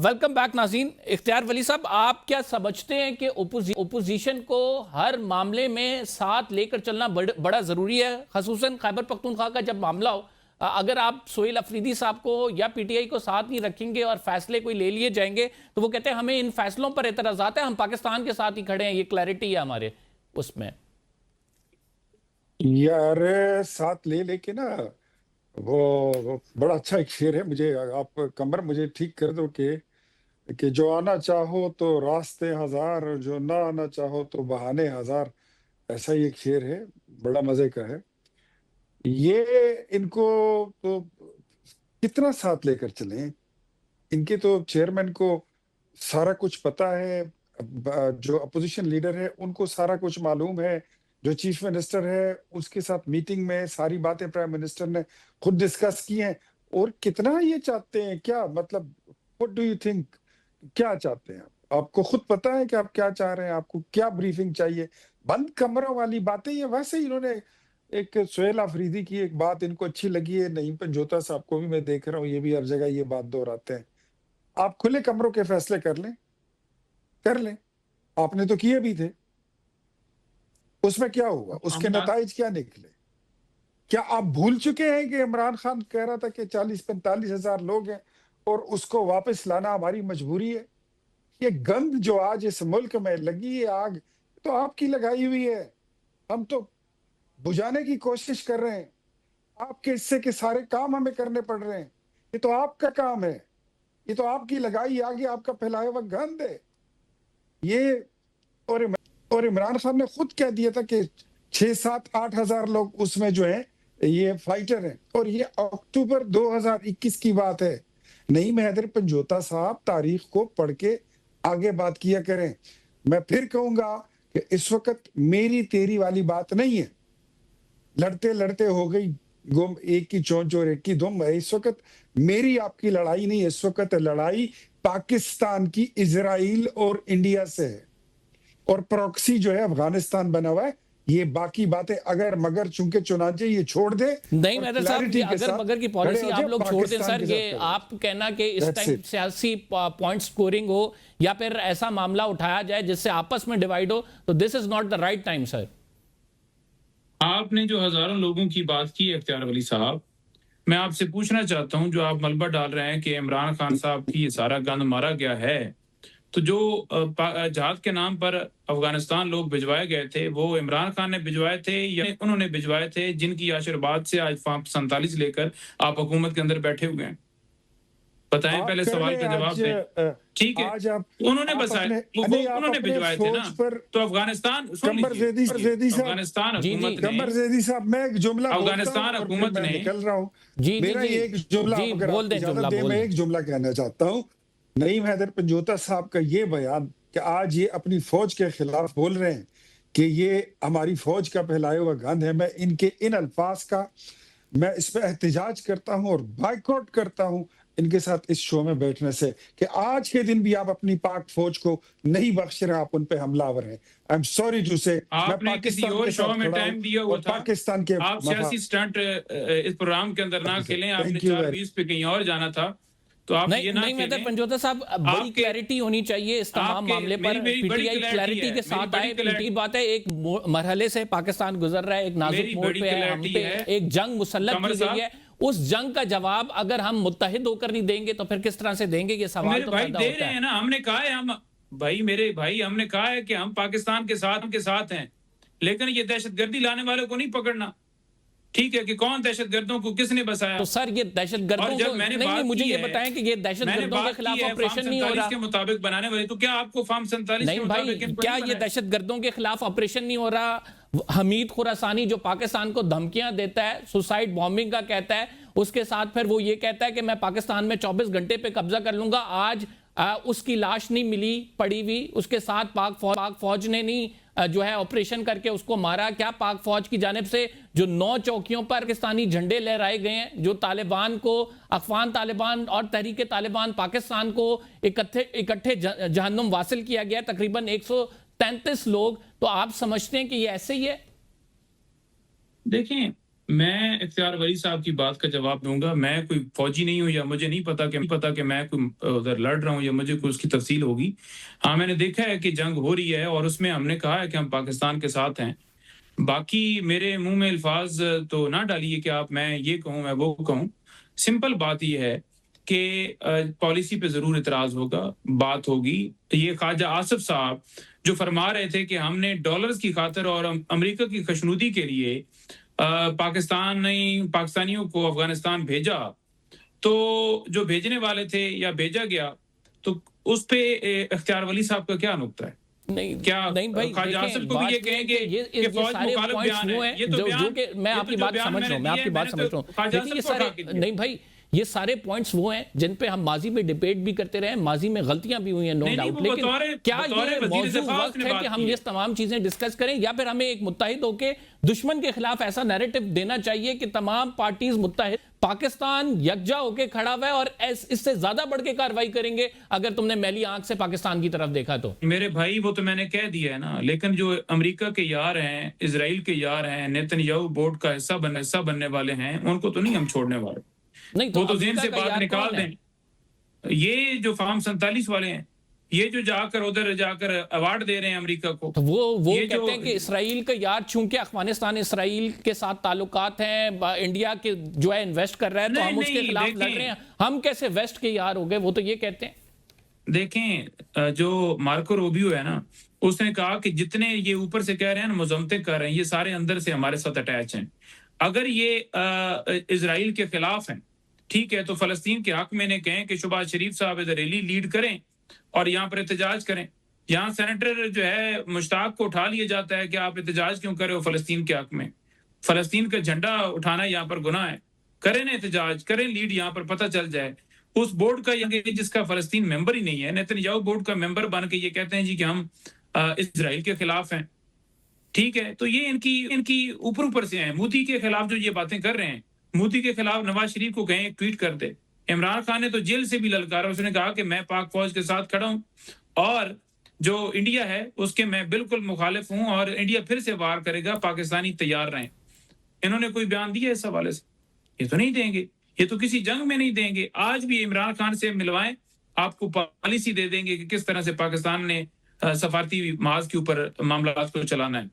Welcome back ناظرین. اختیار ولی صاحب، آپ کیا سمجھتے ہیں کہ اپوزیشن کو ہر معاملے میں ساتھ لے کر چلنا بڑا ضروری ہے، خصوصاً خیبر پختونخوا کا جب معاملہ ہو؟ اگر آپ سہیل افریدی صاحب کو یا پی ٹی آئی کو ساتھ نہیں رکھیں گے اور فیصلے کوئی لے لیے جائیں گے تو وہ کہتے ہیں ہمیں ان فیصلوں پر اعتراضات ہیں، ہم پاکستان کے ساتھ ہی کھڑے ہیں. یہ کلیئرٹی ہے ہمارے اس میں. یار ساتھ لے کے نا وہ بڑا اچھا ایک شعر ہے. مجھے آپ کمر مجھے ٹھیک کر دو کہ جو آنا چاہو تو راستے ہزار، جو نہ آنا چاہو تو بہانے ہزار. ایسا ہی ایک شعر ہے، بڑا مزے کا ہے. یہ ان کو تو کتنا ساتھ لے کر چلیں. ان کے تو چیئرمین کو سارا کچھ پتا ہے، جو اپوزیشن لیڈر ہے ان کو سارا کچھ معلوم ہے، جو چیف منسٹر ہے اس کے ساتھ میٹنگ میں ساری باتیں پرائم منسٹر نے خود ڈسکس کی ہیں. اور کتنا یہ چاہتے ہیں، کیا مطلب what do you think، کیا چاہتے ہیں آپ کو خود پتا ہے کہ آپ کیا چاہ رہے ہیں، آپ کو کیا بریفنگ چاہیے. بند کمروں والی باتیں. یہ ویسے ہی انہوں نے ایک سہیل افریدی کی ایک بات ان کو اچھی لگی ہے، نعیم پنجوتا صاحب کو بھی میں دیکھ رہا ہوں یہ بھی ہر جگہ یہ بات دہراتے ہیں. آپ کھلے کمروں کے فیصلے کر لیں. آپ نے تو کیے بھی تھے. اس میں کیا ہوا، اس کے نتائج کیا نکلے؟ کیا آپ بھول چکے ہیں کہ عمران خان کہہ رہا تھا کہ 40-45 ہزار لوگ ہیں اور اس کو واپس لانا ہماری مجبوری ہے؟ یہ گند جو آج اس ملک میں لگی ہے آگ، تو آپ کی لگائی ہوئی ہے. ہم تو بجھانے کی کوشش کر رہے ہیں. آپ کے حصے کے سارے کام ہمیں کرنے پڑ رہے ہیں. یہ تو آپ کا کام ہے، یہ تو آپ کی لگائی آگے، آپ کا پھیلایا ہوا گند ہے یہ. اور عمران خان نے خود کہہ دیا تھا کہ 6-7-8 ہزار لوگ اس میں جو ہیں یہ فائٹر ہیں. اور یہ اکتوبر 2021 کی بات ہے. نعیم حیدر پنجوتا صاحب تاریخ کو پڑھ کے آگے بات کیا کریں. میں پھر کہوں گا کہ اس وقت میری تیری والی بات نہیں ہے. لڑتے لڑتے ہو گئی گم ایک کی چونچ اور ایک کی دم. اس وقت میری آپ کی لڑائی نہیں ہے، اس وقت لڑائی پاکستان کی اسرائیل اور انڈیا سے ہے. اور پروکسی جو ہے افغانستان بنا ہوا ہے. یہ باقی باتیں اگر مگر چونکہ چنانچہ یہ چھوڑ دے. نہیں میدر صاحب، یہ اگر مگر کی پالیسی آپ لوگ چھوڑ دیں سر، یہ آپ کہنا کہ اس ٹائم سیاسی پوائنٹ سکورنگ ہو یا پھر ایسا معاملہ اٹھایا جائے جس سے آپس میں ڈیوائیڈ ہو، تو this is not the right time sir. آپ نے جو ہزاروں لوگوں کی بات کی اختیار ولی صاحب، میں آپ سے پوچھنا چاہتا ہوں، جو آپ ملبہ ڈال رہے ہیں کہ عمران خان صاحب کی یہ سارا گند مارا گیا ہے، تو جو جہاد کے نام پر افغانستان لوگ بھجوائے گئے تھے وہ عمران خان نے بھجوائے تھے یا انہوں نے بھجوائے تھے جن کی آشیرواد سے آج فارم 47 لے کر آپ حکومت کے اندر بیٹھے ہوئے ہیں؟ بتائیں پہلے سوال کا جواب دیں. ٹھیک ہے، انہوں نے بسائے، انہوں نے بھجوائے تھے نا. تو افغانستان افغانستان حکومت نے میں ایک جملہ افغانستان حکومت نے نکل رہا ہوں. میرا ایک جملہ میں ایک جملہ کہنا چاہتا ہوں. نعیم حیدر پنجوتا صاحب کا یہ بیان کہ آج یہ اپنی فوج کے خلاف بول رہے ہیں کہ یہ ہماری فوج کا پھیلایا ہوا گند ہے، میں ان کے ان الفاظ کا میں اس پہ احتجاج کرتا ہوں اور بائیکاٹ کرتا ہوں ان کے ساتھ اس شو میں بیٹھنے سے، کہ آج کے دن بھی آپ اپنی پاک فوج کو نہیں بخش رہے، آپ ان پہ حملہ آور ہیں. آئی ایم سوری ٹو سے. آپ نے کسی اور شو میں ٹائم دیا ہوا تھا، پاکستان کے آپ سیاسی سٹنٹ اس پروگرام کے اندر نہ کھیلیں. آپ نے 4:20 پہ کہیں اور جانا تھا، تو آپ یہ نہ نہیں میدر پنجوتا صاحب، بڑی کلیئرٹی ہونی چاہیے اس تمام معاملے پر. پی ٹی آئی کلیئرٹی کے ساتھ آئے. پی بات ہے، ایک مرحلے سے پاکستان گزر رہا ہے، ایک نازک موڑ پہ ہے، ہم پہ ایک جنگ مسلط کی گئی ہے. اس جنگ کا جواب اگر ہم متحد ہو کر نہیں دیں گے تو پھر کس طرح سے دیں گے؟ یہ سوال تو پیدا ہوتا ہے. ہم نے کہا ہے، میرے بھائی ہم نے کہا ہے کہ ہم پاکستان کے ساتھ ہیں، لیکن یہ دہشت گردی لانے والوں کو نہیں پکڑنا. ٹھیک ہے کہ کون دہشت گردوں کو کس نے بسایا؟ تو سر یہ دہشت گردوں کو نہیں، مجھے یہ بتائیں کہ یہ دہشت گردوں کے خلاف آپریشن نہیں ہو رہا کے مطابق بنانے والے، تو کیا آپ کو فارم 47 نہیں بھائی، کیا یہ دہشت گردوں کے خلاف آپریشن نہیں ہو رہا؟ حمید خراسانی جو پاکستان کو دھمکیاں دیتا ہے، سوسائڈ بومبنگ کا کہتا ہے، اس کے ساتھ پھر وہ یہ کہتا ہے کہ میں پاکستان میں 24 گھنٹے پہ قبضہ کر لوں گا. آج اس کی لاش نہیں ملی پڑی ہوئی، اس کے ساتھ پاک فوج نے نہیں جو ہے آپریشن کر کے اس کو مارا. کیا پاک فوج کی جانب سے جو 9 چوکیوں پر پاکستانی جھنڈے لہرائے گئے ہیں، جو طالبان کو، افغان طالبان اور تحریک طالبان پاکستان کو اکٹھے جہنم واصل کیا گیا تقریباً 133 لوگ، تو آپ سمجھتے ہیں کہ یہ ایسے ہی ہے؟ دیکھیں میں اختیار ولی صاحب کی بات کا جواب دوں گا. میں کوئی فوجی نہیں ہوں یا مجھے نہیں پتا کہ میں کوئی ادھر لڑ رہا ہوں یا مجھے کوئی اس کی تفصیل ہوگی. ہاں میں نے دیکھا ہے کہ جنگ ہو رہی ہے اور اس میں ہم نے کہا ہے کہ ہم پاکستان کے ساتھ ہیں. باقی میرے منہ میں الفاظ تو نہ ڈالیے کہ آپ میں یہ کہوں میں وہ کہوں. سمپل بات یہ ہے کہ پالیسی پہ ضرور اعتراض ہوگا, بات ہوگی. یہ خواجہ آصف صاحب جو فرما رہے تھے کہ ہم نے ڈالرز کی خاطر اور امریکہ کی خوشنودی کے لیے پاکستانیوں کو افغانستان بھیجا, تو جو بھیجنے والے تھے یا بھیجا گیا تو اس پہ اختیار ولی صاحب کا کیا نقطہ ہے؟ نہیں بھائی, خواجہ آصف کو بھی یہ کہیں گے کہ فوج مخالف بیان ہے, یہ تو بیان میں آپ کی بات سمجھ رہا ہوں, لیکن یہ سارے نہیں بھائی, یہ سارے پوائنٹس وہ ہیں جن پہ ہم ماضی میں ڈیبیٹ بھی کرتے رہے ہیں, ماضی میں غلطیاں بھی ہوئی ہیں, نو ڈاؤٹ, لیکن کیا یہ موضوع وقت ہے کہ ہم یہ تمام چیزیں ڈسکس کریں, یا پھر ہمیں ایک متحد ہو کے دشمن کے خلاف ایسا نیریٹو دینا چاہیے کہ تمام پارٹیز متحد, پاکستان یکجا ہو کے کھڑا ہوا ہے اور اس سے زیادہ بڑھ کے کاروائی کریں گے اگر تم نے میلی آنکھ سے پاکستان کی طرف دیکھا تو؟ میرے بھائی وہ تو میں نے کہہ دیا ہے نا, لیکن جو امریکہ کے یار ہیں, اسرائیل کے یار ہیں, نیتن یاہو بورڈ کا حصہ بننے والے ہیں, ان کو تو نہیں ہم چھوڑنے والے. نہیں وہ تو ذہن سے بات نکال دیں. یہ جو فارم 47 والے ہیں, یہ جو ادھر جا کر ایوارڈ دے رہے ہیں امریکہ کو, وہ کہتے ہیں کہ اسرائیل کا یار, چونکہ افغانستان اسرائیل کے ساتھ تعلقات ہیں, انڈیا کے جو ہے انویسٹ کر رہا ہے تو ہم اس کے خلاف لڑ رہے ہیں, ہم کیسے ویسٹ کے یار ہو گئے, وہ تو یہ کہتے ہیں. دیکھیں جو مارکو روبیو ہے نا, اس نے کہا کہ جتنے یہ اوپر سے کہہ رہے ہیں نا مذمتیں کر رہے ہیں, یہ سارے اندر سے ہمارے ساتھ اٹیچ ہیں. اگر یہ اسرائیل کے خلاف ہیں ٹھیک ہے, تو فلسطین کے حق میں نے کہیں کہ شہباز شریف صاحب ادھر ریلی لیڈ کریں اور یہاں پر احتجاج کریں. یہاں سینیٹر جو ہے مشتاق کو اٹھا لیا جاتا ہے کہ آپ احتجاج کیوں کرے ہو فلسطین کے حق میں, فلسطین کا جھنڈا اٹھانا یہاں پر گناہ ہے, کریں نا احتجاج, کریں لیڈ, یہاں پر پتہ چل جائے. اس بورڈ کا جس کا فلسطین ممبر ہی نہیں ہے, نیتن یاہو بورڈ کا ممبر بن کے یہ کہتے ہیں جی کہ ہم اسرائیل کے خلاف ہیں, ٹھیک ہے, تو یہ ان کی اوپر سے ہیں. مودی کے خلاف جو یہ باتیں کر رہے ہیں, مودی کے خلاف نواز شریف کو کہیں ایک ٹویٹ کر دے. عمران خان نے تو جیل سے بھی للکارا, اس نے کہا کہ میں پاک فوج کے ساتھ کھڑا ہوں اور جو انڈیا ہے اس کے میں بالکل مخالف ہوں, اور انڈیا پھر سے وار کرے گا, پاکستانی تیار رہیں. انہوں نے کوئی بیان دیا اس حوالے سے؟ یہ تو نہیں دیں گے, یہ تو کسی جنگ میں نہیں دیں گے. آج بھی عمران خان سے ملوائیں, آپ کو پالیسی دے دیں گے کہ کس طرح سے پاکستان نے سفارتی محاذ کے اوپر معاملات کو چلانا ہے.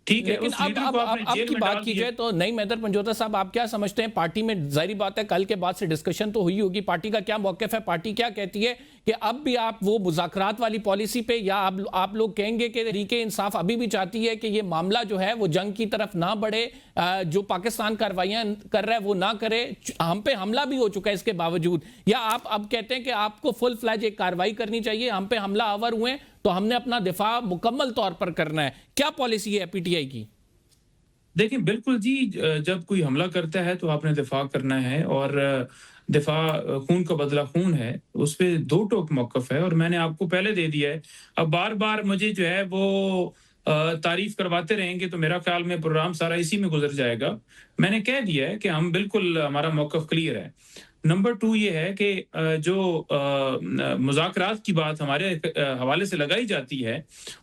ٹھیک ہے, لیکن اب کی بات کی جائے تو نہیں, میدر پنجوتا صاحب آپ کیا سمجھتے ہیں؟ پارٹی میں ظاہری بات ہے کل کے بعد سے ڈسکشن تو ہوئی ہوگی, پارٹی کا کیا موقف ہے, پارٹی کیا کہتی ہے کہ اب بھی آپ وہ مذاکرات والی پالیسی پہ, یا آپ لوگ کہیں گے کہ تحریک انصاف ابھی بھی چاہتی ہے کہ یہ معاملہ جو ہے وہ جنگ کی طرف نہ بڑھے, جو پاکستان کاروائیاں کر رہا ہے وہ نہ کرے, ہم پہ حملہ بھی ہو چکا ہے اس کے باوجود, یا آپ اب کہتے ہیں کہ آپ کو فل فلیج ایک کاروائی کرنی چاہیے, ہم پہ حملہ آور ہوئے تو ہم نے اپنا دفاع مکمل طور پر کرنا ہے؟ کیا پالیسی ہے پی ٹی آئی کی؟ دیکھیں بالکل جی, جب کوئی حملہ کرتا ہے تو آپ نے دفاع کرنا ہے, اور دفاع خون کا بدلہ خون ہے, اس پہ دو ٹوک موقف ہے, اور میں نے آپ کو پہلے دے دیا ہے. اب بار بار مجھے جو ہے وہ تعریف کرواتے رہیں گے تو میرا خیال میں پروگرام سارا اسی میں گزر جائے گا. میں نے کہہ دیا ہے کہ ہم بالکل, ہمارا موقف کلیئر ہے. نمبر 2 یہ ہے کہ جو مذاکرات کی بات ہمارے حوالے سے لگائی جاتی ہے,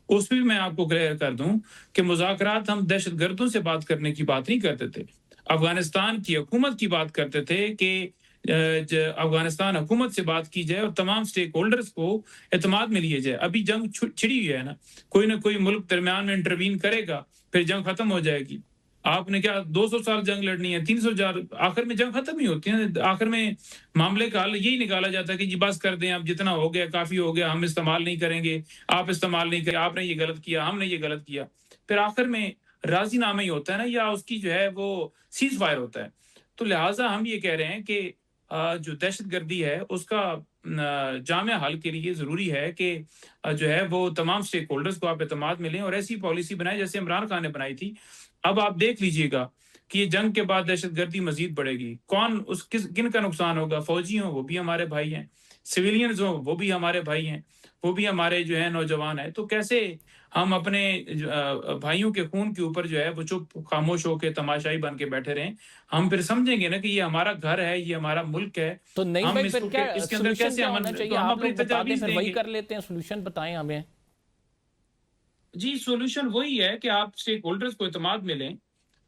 اس پہ بھی میں آپ کو کلیئر کر دوں کہ مذاکرات ہم دہشت گردوں سے بات کرنے کی بات نہیں کرتے تھے, افغانستان کی حکومت کی بات کرتے تھے کہ افغانستان حکومت سے بات کی جائے اور تمام سٹیک ہولڈرز کو اعتماد میں لیے جائے. ابھی جنگ چھڑی ہوئی ہے نا, کوئی نہ کوئی ملک درمیان میں انٹروین کرے گا, پھر جنگ ختم ہو جائے گی. آپ نے کیا 200 سال جنگ لڑنی ہے, 300 آخر میں جنگ ختم ہی ہوتی ہے. آخر میں معاملے کا حل یہی نکالا جاتا ہے کہ جی بس کر دیں, اب جتنا ہو گیا کافی ہو گیا, ہم استعمال نہیں کریں گے, آپ استعمال نہیں کریں, آپ نے یہ غلط کیا, ہم نے یہ غلط کیا. پھر آخر میں راضی نامہ ہی ہوتا ہے نا, یا اس کی جو ہے وہ سیز فائر ہوتا ہے. تو لہٰذا ہم یہ کہہ رہے ہیں کہ جو دہشت گردی ہے اس کا جامع حل کے لیے ضروری ہے کہ جو ہے وہ تمام سٹیک ہولڈرز کو آپ اعتماد میں لیں اور ایسی پالیسی بنائیں جیسے عمران خان نے بنائی تھی. اب آپ دیکھ لیجئے گا کہ یہ جنگ کے بعد دہشت گردی مزید بڑھے گی. کن کا نقصان ہوگا؟ فوجی ہوں وہ بھی ہمارے بھائی ہیں, سویلینز ہوں وہ بھی ہمارے بھائی ہیں, وہ بھی ہمارے جو ہے نوجوان ہیں. تو کیسے ہم اپنے بھائیوں کے خون کے اوپر جو ہے وہ چپ خاموش ہو کے تماشائی بن کے بیٹھے رہیں؟ ہم پھر سمجھیں گے نا کہ یہ ہمارا گھر ہے, یہ ہمارا ملک ہے. تو نہیں بھائی, پھر کیا سولوشن کیا ہونا چاہیے؟ آپ لوگ بتا دیں, پھر وہی کر لیتے ہیں. سولوشن بتائیں ہمیں. جی سولوشن وہی ہے کہ آپ سٹیک ہولڈرز کو اعتماد میں لیں,